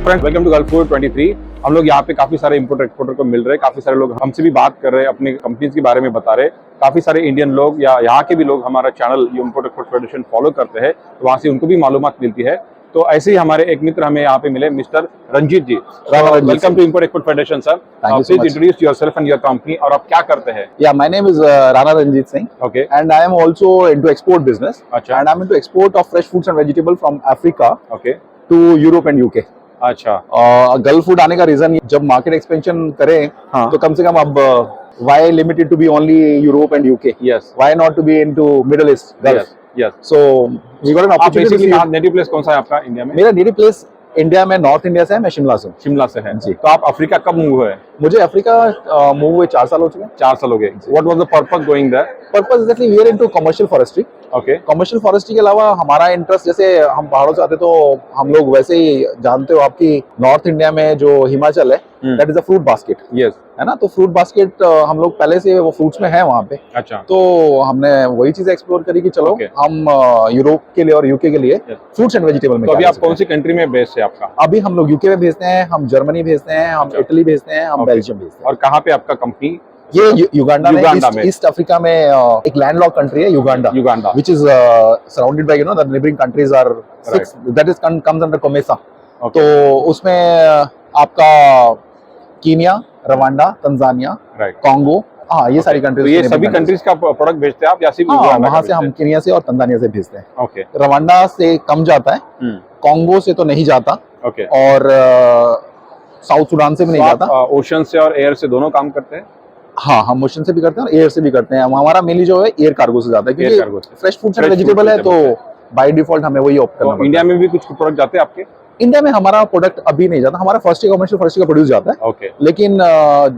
Friends welcome to gulf food 23। हम लोग यहाँ पे काफी सारे इंपोर्टर एक्सपोर्टर को मिल रहे हैं, काफी सारे लोग हमसे भी बात कर रहे हैं, अपनी कंपनीज के बारे में बता रहे हैं। काफी सारे इंडियन लोग या यहाँ के भी लोग हमारा channel import export federation follow करते हैं, तो वहाँ से उनको भी मालूमात मिलती है। तो ऐसे ही हमारे एक मित्र हमें यहाँ पे मिले, mister Ranjeet ji. Welcome to import export federation sir. Please introduce yourself and your company, और आप क्या करते हैं? Yeah, my name is Rana Ranjit Singh. Okay. And I am also into export business. अच्छा. And I'm into export of fresh foods and vegetable from Africa Okay. to Europe and UK. अच्छा. Gulf food आने का reason जब market expansion करें हाँ. तो कम से कम अब why limited to be only Europe and UK? Yes. Why not to be into Middle East? Gulf? Yes. Yes. So we got an आप opportunity. बेसिकली नेटिव प्लेस कौन सा है आपका इंडिया में? मेरा नेटिव प्लेस इंडिया में north India से है, मैं शिमला से हूँ। शिमला से है जी। तो आप अफ्रीका कब मूव हुए? मुझे अफ्रीका मूव हुए 4 साल हो चुके हैं। 4 साल हो गए। What was the purpose going there? Purpose exactly we are into commercial forestry. Okay. Commercial forestry के अलावा हमारा इंटरेस्ट, जैसे हम पहाड़ों से आते तो हम लोग वैसे ही जानते हो आपकी नॉर्थ इंडिया में जो हिमाचल है that is a fruit basket. Yes. है ना, तो फ्रूट बास्केट हम लोग पहले से वो फ्रूट्स में है वहाँ पे। अच्छा। तो हमने वही चीज एक्सप्लोर करी कि चलो Okay. हम यूरोप के लिए और यूके के लिए फ्रूट्स एंड वेजिटेबल में। तो अभी आप कौन सी कंट्री में बेस्ड है आपका? अभी हम लोग यूके में भेजते हैं, हम जर्मनी भेजते हैं, हम अच्छा। इटली भेजते हैं, हम Okay. बेल्जियम भेजते हैं। और कहाँ पे आपका कंपनी? ये युगांडा युगांडा में, में। ईस्ट अफ्रीका में एक लैंडलॉक कंट्री है Uganda, Uganda. which is surrounded by the neighboring countries are six, that is comes under COMESA. Okay. तो उसमें आपका Kenya, Rwanda, Tanzania, right. Congo, हाँ ये सारी तो कंट्रीज। ये सभी कंट्रीज का प्रोडक्ट भेजते हैं आप या सिर्फ युगांडा वहाँ का से हम भेजते कीनिया से और तंजानिया से भेजते हैं। हैं? ओके। रवांडा से कम जाता है, कॉन्गो से तो नहीं जाता, ओके। और साउथ सूडान से भी नहीं जाता। ओशन से और एयर से दोनों काम करते हैं? हाँ, हम ओशन से भी करते हैं और एयर से भी करते हैं। हमारा मेनली जो है एयर कार्गो से जाता है, Air cargo क्योंकि से। Fresh foods and Fresh vegetable है food तो बाय डिफॉल्ट हमें वही ऑप्ट करना तो पड़ता इंडिया है। में भी कुछ प्रोडक्ट जाते हैं आपके? इंडिया में हमारा प्रोडक्ट अभी नहीं जाता, हमारा फर्स्ट कमर्शियल फॉरेस्ट्री का प्रोड्यूस जाता है। ओके। लेकिन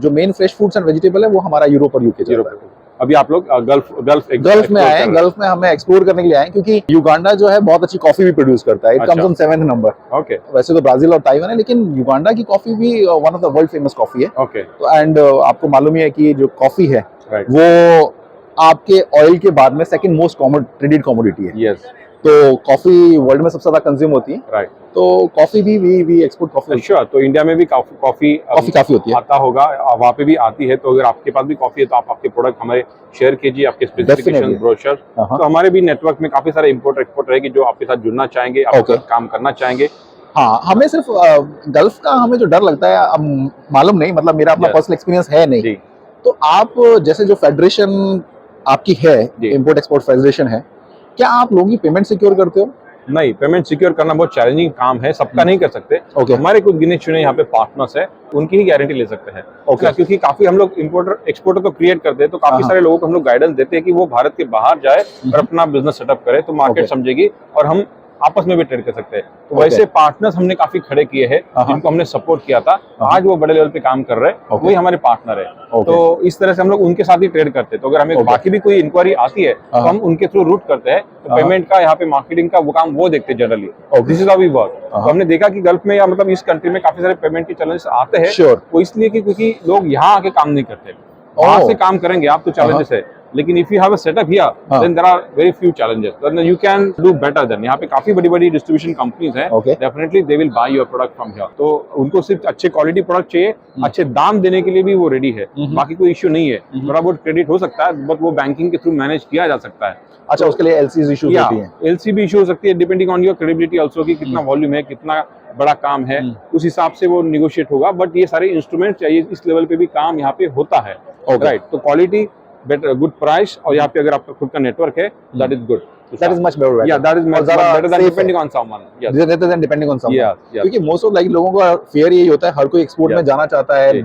जो men fresh foods and vegetable है वो हमारा यूरोप और यूके जाता है। अभी आप लोग गल्फ गल्फ में आए, गल्फ में हमें एक्सप्लोर करने के लिए आए, क्योंकि युगांडा जो है बहुत अच्छी कॉफी भी प्रोड्यूस करता है। It comes on 7th number. Okay. वैसे तो ब्राजील और ताइवान है, लेकिन युगांडा की कॉफी भी one of the world famous coffee है। ओके। तो एंड आपको मालूम ही है कि जो कॉफी है राइट। वो आपके ऑयल के बाद में सेकंड मोस्ट ट्रेडेड कमोडिटी है। यस। तो कॉफी वर्ल्ड में सबसे ज्यादा कंज्यूम होती है। राइट। तो कॉफी भी वी एक्सपोर्ट कॉफी। अच्छा, तो इंडिया में भी कॉफी काफी होती है, आता होगा, वहाँ पे भी आती है। तो अगर आपके पास भी कॉफी है तो आप आपके प्रोडक्ट हमें शेयर कीजिए, आपके स्पेसिफिकेशन, Definitely. ब्रोशर। तो हमारे भी नेटवर्क में काफी सारे इंपोर्ट एक्सपोर्ट रहेगी जो आपके साथ जुड़ना चाहेंगे, आपके साथ काम करना चाहेंगे। हाँ, हमें सिर्फ गल्फ का हमें जो डर लगता है, अब मालूम नहीं, मतलब मेरा अपना पर्सनल एक्सपीरियंस है नहीं। जी। तो आप जैसे जो फेडरेशन आपकी है, इंपोर्ट एक्सपोर्ट फेडरेशन है, क्या आप लोगों की पेमेंट सिक्योर करते हो? नहीं, पेमेंट सिक्योर करना बहुत चैलेंजिंग काम है, सबका नहीं कर सकते। हमारे कुछ गिने चुने यहाँ पे पार्टनर्स है, उनकी ही गारंटी ले सकते हैं। क्योंकि काफी हम लोग इंपोर्टर एक्सपोर्टर को क्रिएट करते हैं, तो काफी सारे लोगों को हम लोग गाइडेंस देते हैं कि वो भारत के बाहर जाए और अपना बिजनेस सेटअप करे, तो मार्केट समझेगी और हम आपस में भी ट्रेड कर सकते हैं। तो वैसे पार्टनर्स हमने काफी खड़े किए हैं जिनको हमने सपोर्ट किया था, आज वो बड़े लेवल पे काम कर रहे हैं, वही हमारे पार्टनर है। तो इस तरह से हम लोग उनके साथ ही ट्रेड करते हैं। तो अगर हमें बाकी भी कोई इंक्वायरी आती है तो हम उनके थ्रू रूट करते हैं। तो पेमेंट का, यहाँ पे मार्केटिंग का वो काम वो देखते हैं generally. This is how we work. तो हमने देखा कि गल्फ में या मतलब इस कंट्री में काफी सारे पेमेंट के चैलेंजेस आते हैं। वो इसलिए कि क्योंकि लोग यहाँ आके काम नहीं करते, वहां से काम करेंगे आप तो चैलेंजेस है। लेकिन if you have a setup here then there are very few challenges, then you can do better. Then यहाँ पे काफी बड़ी बड़ी डिस्ट्रीब्यूशन कंपनीज हैं, definitely they will buy your product from here. तो उनको सिर्फ अच्छे क्वालिटी प्रोडक्ट चाहिए, अच्छे दाम देने के लिए भी वो रेडी है। बाकी कोई इश्यू नहीं है, थोड़ा बहुत क्रेडिट हो सकता है बट वो बैंकिंग के थ्रू मैनेज किया जा सकता है। अच्छा, उसके लिए एलसी इश्यूज होती हैं? एलसी भी इशू हो सकती है, depending on your credibility also, कि कितना वॉल्यूम है, कितना बड़ा काम है, उस हिसाब से वो निगोशिएट होगा। बट ये सारे इंस्ट्रूमेंट चाहिए, इस लेवल पे भी काम यहाँ पे होता है। राइट। तो क्वालिटी, बेटर, गुड प्राइस, और यहाँ पे अगर आपका खुद का नेटवर्क है that is good. That is much better. Yeah, that is much better than depending on someone. Yes. Rather than depending on someone. Yes, yes. क्योंकि मोस्ट ऑफ लाइक लोगों का फेयर यही होता है, हर कोई एक्सपोर्ट में जाना चाहता है,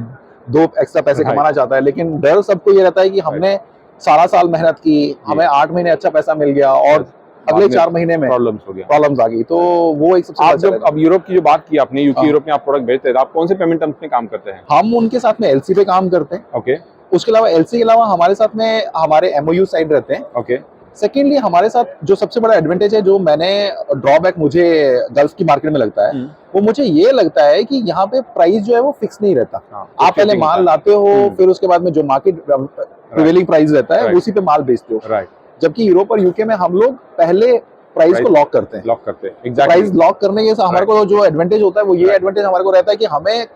2 एक्स्ट्रा पैसे कमाना चाहता है, लेकिन डर सबको ये रहता है कि हमने सारा साल मेहनत की, हमें 8 महीने अच्छा पैसा मिल गया और अगले 4 महीने में प्रॉब्लम्स आ गई। तो वो एक सबसे। आप जब अब यूरोप की जो बात की आपने, यूके यूरोप में आप प्रोडक्ट भेजते हैं, आप कौन से पेमेंट टर्म्स में काम करते हैं? हम उनके साथ में एलसी पे काम करते हैं। ओके। उसके अलावा एलसी के अलावा हमारे साथ में हमारे एमओयू साइड रहते हैं। ओके। सेकेंडली हमारे साथ जो सबसे बड़ा एडवांटेज है, जो मैंने ड्रॉबैक मुझे गल्फ की मार्केट में लगता है, वो मुझे ये लगता है कि यहाँ पे प्राइस जो है वो फिक्स नहीं रहता। आप पहले माल लाते हो, फिर उसके बाद में जो मार्केट प्रिवेलिंग प्राइस रहता है उसी पे माल बेचते हो। जबकि यूरोप और यूके में हम लोग पहले प्राइस को लॉक करते हैं। लॉक करते हैं, एग्जैक्टली। प्राइस लॉक करने के साथ हमारे को जो एडवांटेज होता है वो ये एडवांटेज हमारे को रहता है कि हमें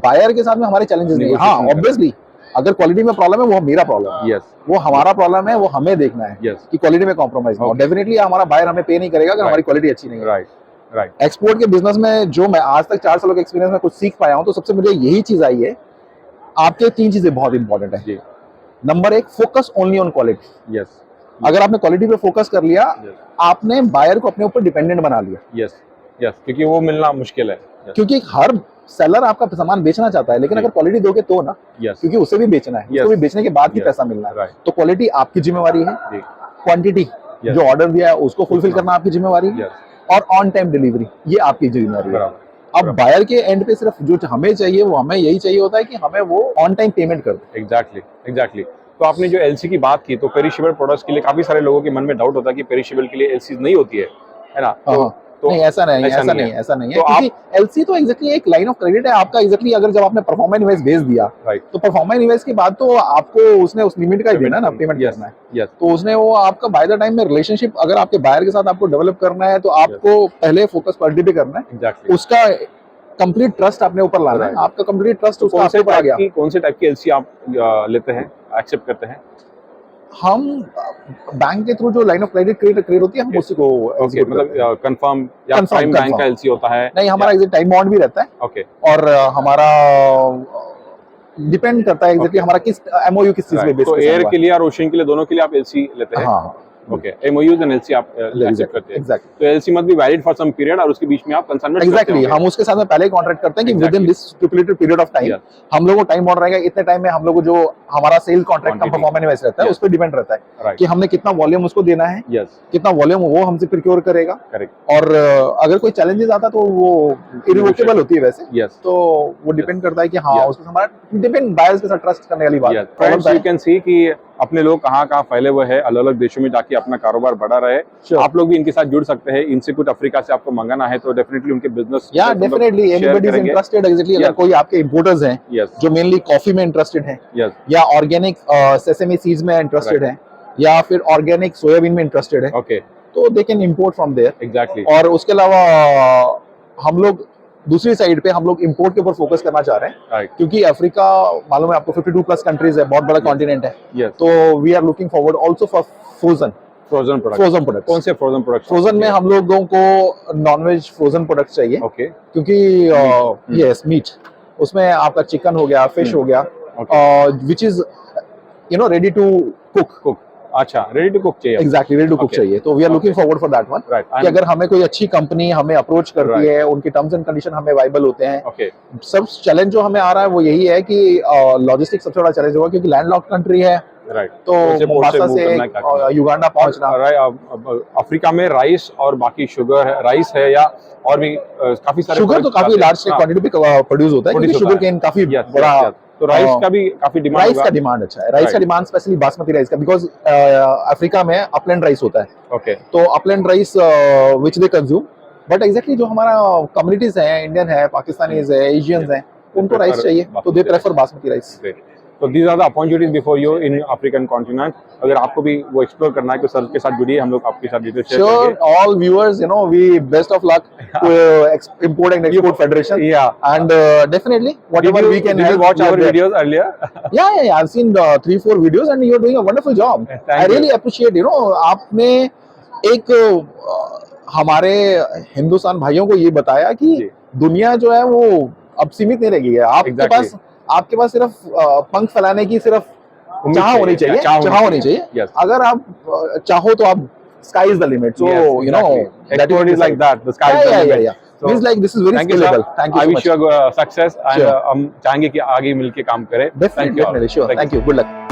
बायर के साथ में हमारे चैलेंजेस नहीं है। हाँ, ऑब्वियसली अगर क्वालिटी में प्रॉब्लम है वो मेरा प्रॉब्लम है, यस, वो हमारा प्रॉब्लम है, वो हमें देखना है यस, कि क्वालिटी में कॉम्प्रोमाइज ना हो। डेफिनेटली हमारा बायर हमें पे नहीं करेगा अगर हमारी क्वालिटी अच्छी नहीं है। Right, right. एक्सपोर्ट के बिजनेस में जो मैं आज तक 4 सालों के एक्सपीरियंस में कुछ सीख पाया हूँ, तो सबसे मुझे यही चीज आई है, आपके 3 चीजें बहुत इंपॉर्टेंट है जी। Number 1, focus only on quality. Yes, अगर आपने क्वालिटी पे फोकस कर लिया, यस, आपने बायर को अपने ऊपर डिपेंडेंट बना लिया। यस, यस, क्योंकि वो मिलना मुश्किल है। Yes, क्योंकि हर सेलर आपका सामान बेचना चाहता है, लेकिन जी। अगर क्वालिटी दोगे तो ना, यस, क्योंकि उसे भी बेचना है, Yes. उसको भी बेचने के बाद ही Yes. पैसा मिलना है। राइट, तो क्वालिटी आपकी जिम्मेवारी है, जी, क्वांटिटी Yes. जो ऑर्डर दिया है उसको फुलफिल करना आपकी जिम्मेवारी है, यस, और ऑन टाइम डिलीवरी ये आपकी जिम्मेवारी है। बराबर, अब बायर के एंड पे सिर्फ जो हमें चाहिए वो हमें यही चाहिए होता है कि हमें वो ऑन टाइम पेमेंट कर दे। Exactly, exactly. तो आपने जो एलसी की बात की, तो पेरिशेबल प्रोडक्ट्स के लिए काफी सारे लोगों के मन में डाउट होता है कि पेरिशेबल के लिए एलसी नहीं होती है ना? तो नहीं, ऐसा नहीं, ऐसा नहीं, ऐसा नहीं है, क्योंकि एलसी तो एग्जैक्टली एक लाइन ऑफ क्रेडिट है आपका। एग्जैक्टली अगर जब आपने परफॉर्मेंस इनवॉइस भेज दिया, राइट, तो परफॉर्मेंस इनवॉइस के बाद तो आपको उसने उस लिमिट का ही देना ना, पेमेंट यस, करना है। यस, तो उसने वो आपका बाय द टाइम में रिलेशनशिप अगर आपके बायर के साथ आपको डेवलप करना है, तो आपको पहले फोकस क्वालिटी पे करना है, एग्जैक्टली। उसका कंप्लीट ट्रस्ट अपने ऊपर लाना है। आपका कंप्लीट ट्रस्ट उसका आपके ऊपर आ गया। कौन से टाइप की एलसी आप लेते हैं, एक्सेप्ट करते हैं? हम बैंक के थ्रू जो लाइन ऑफ क्रेडिट क्रिएट होती है, हम उसी को ओके, मतलब कंफर्म या Confirm, प्राइम बैंक confirm. का एलसी होता है? नहीं, हमारा एग्जैक्ट टाइम बॉन्ड भी रहता है, ओके, और हमारा डिपेंड करता है एग्जैक्टली हमारा किस एमओयू किस चीज पे बेस तो एयर के लिए और ओशन के लिए दोनों के लिए आप एलसी लेते हैं? हाँ, ओके, एमओयूज एंड एलसी आप एक्सेप्ट करते हैं? एग्जैक्टली, तो LC must be valid for some period, और उसके बीच में आप कंसाइनमेंट एग्जैक्टली हम उसके साथ में पहले कॉन्ट्रैक्ट करते हैं कि with in this stipulated period of time हम लोगों को टाइम बॉन्ड रहेगा, इतने टाइम में हम लोग जो हमारा सेल कॉन्ट्रैक्ट का परफॉर्मेंस वैसे रहता है, उस पर डिपेंड रहता है कि हमने कितना वॉल्यूम उसको देना है, कितना वॉल्यूम वो हमसे प्रोक्योर करेगा। करेक्ट। और अगर कोई चैलेंजेस आता तो वो इरिवोकेबल होती है वैसे, यस, तो वो डिपेंड करता है कि हाँ उसमें हमारा डिपेंड बायर्स के साथ ट्रस्ट करने वाली बात है। फ्रेंड्स, यू कैन सी कि अपने लोग कहाँ फैले हुए हैं, अलग अलग देशों में जाके अपना कारोबार बढ़ा रहे हैं। आप लोग भी इनके साथ जुड़ सकते हैं। इनसे कुछ अफ्रीका से आपको मंगाना है तो डेफिनेटली उनके बिजनेस, या definitely anybody is interested exactly. अगर कोई आपके इंपोर्टर्स हैं जो मेनली कॉफी में इंटरेस्टेड हैं, या ऑर्गेनिक सेसेमी सीड्स में इंटरेस्टेड हैं, या फिर ऑर्गेनिक सोयाबीन में इंटरेस्टेड है, ओके, तो they can import from there. Exactly. और उसके अलावा हम लोग दूसरी साइड पे हम लोग इंपोर्ट के ऊपर फोकस करना चाह रहे हैं, क्योंकि अफ्रीका मालूम है आपको 52 प्लस कंट्रीज है, बहुत बड़ा कॉन्टिनेंट है। तो we are looking forward also for frozen product. कौन से फ्रोजन प्रोडक्ट? फ्रोजन में हम लोगों को नॉनवेज फ्रोजन प्रोडक्ट चाहिए, ओके, क्योंकि यस मीट, उसमें आपका चिकन हो गया, फिश हो गया, which is ready to cook. अच्छा, रेडी टू कुक चाहिए। एग्जैक्टली, रेडी टू कुक चाहिए। तो we are looking forward for that one, कि अगर हमें कोई अच्छी कंपनी हमें अप्रोच करती है, उनके टर्म्स एंड कंडीशन हमें वाइबल होते हैं। सब चैलेंज जो हमें आ रहा है वो यही है कि लॉजिस्टिक्स सबसे बड़ा चैलेंज होगा, क्योंकि लैंडलॉक्ड कंट्री है। तो मोम्बासा से युगांडा पहुंचना। अफ्रीका में राइस और बाकी शुगर है, राइस है, या और भी काफी सारे शुगर तो काफी लार्ज क्वांटिटी पे प्रोड्यूस होता है, क्योंकि शुगर केन काफी बड़ा। तो राइस का भी काफी डिमांड, राइस का डिमांड अच्छा है। राइस का डिमांड स्पेशली बासमती राइस का, बिकॉज अफ्रीका में अपलैंड राइस होता है। ओके, तो upland rice which they consume, but exactly जो हमारा कम्युनिटीज हैं, इंडियन है, पाकिस्तानीज है, एशियंस हैं, उनको राइस चाहिए, तो दे प्रेफर बासमती राइस। तो these are the opportunities before you in African continent. अगर आपको भी वो एक्सप्लोर करना है तो सर के साथ जुड़िए, हम लोग आपके साथ डिटेल्स शेयर करेंगे। Sure, all viewers, we best of luck to Import and Export Federation. Yeah, and definitely whatever we can did you help. watch our videos earlier? Yeah, I've seen 3-4 videos and you're doing a wonderful job. I really appreciate, आपने एक हमारे हिंदुस्तान भाइयों को ये बताया कि दुनिया जो है वो अब सीमित नहीं रह गई है। आपके पास सिर्फ पंख फैलाने की सिर्फ चाह होनी चाहिए। अगर आप चाहो तो आप sky is the limit. So that is like that. The sky is the limit. So, means like this is very scalable. Thank you so much. I wish you success, and हम चाहेंगे कि आगे मिलके काम करें. Definitely, sure. Thank you. Good luck.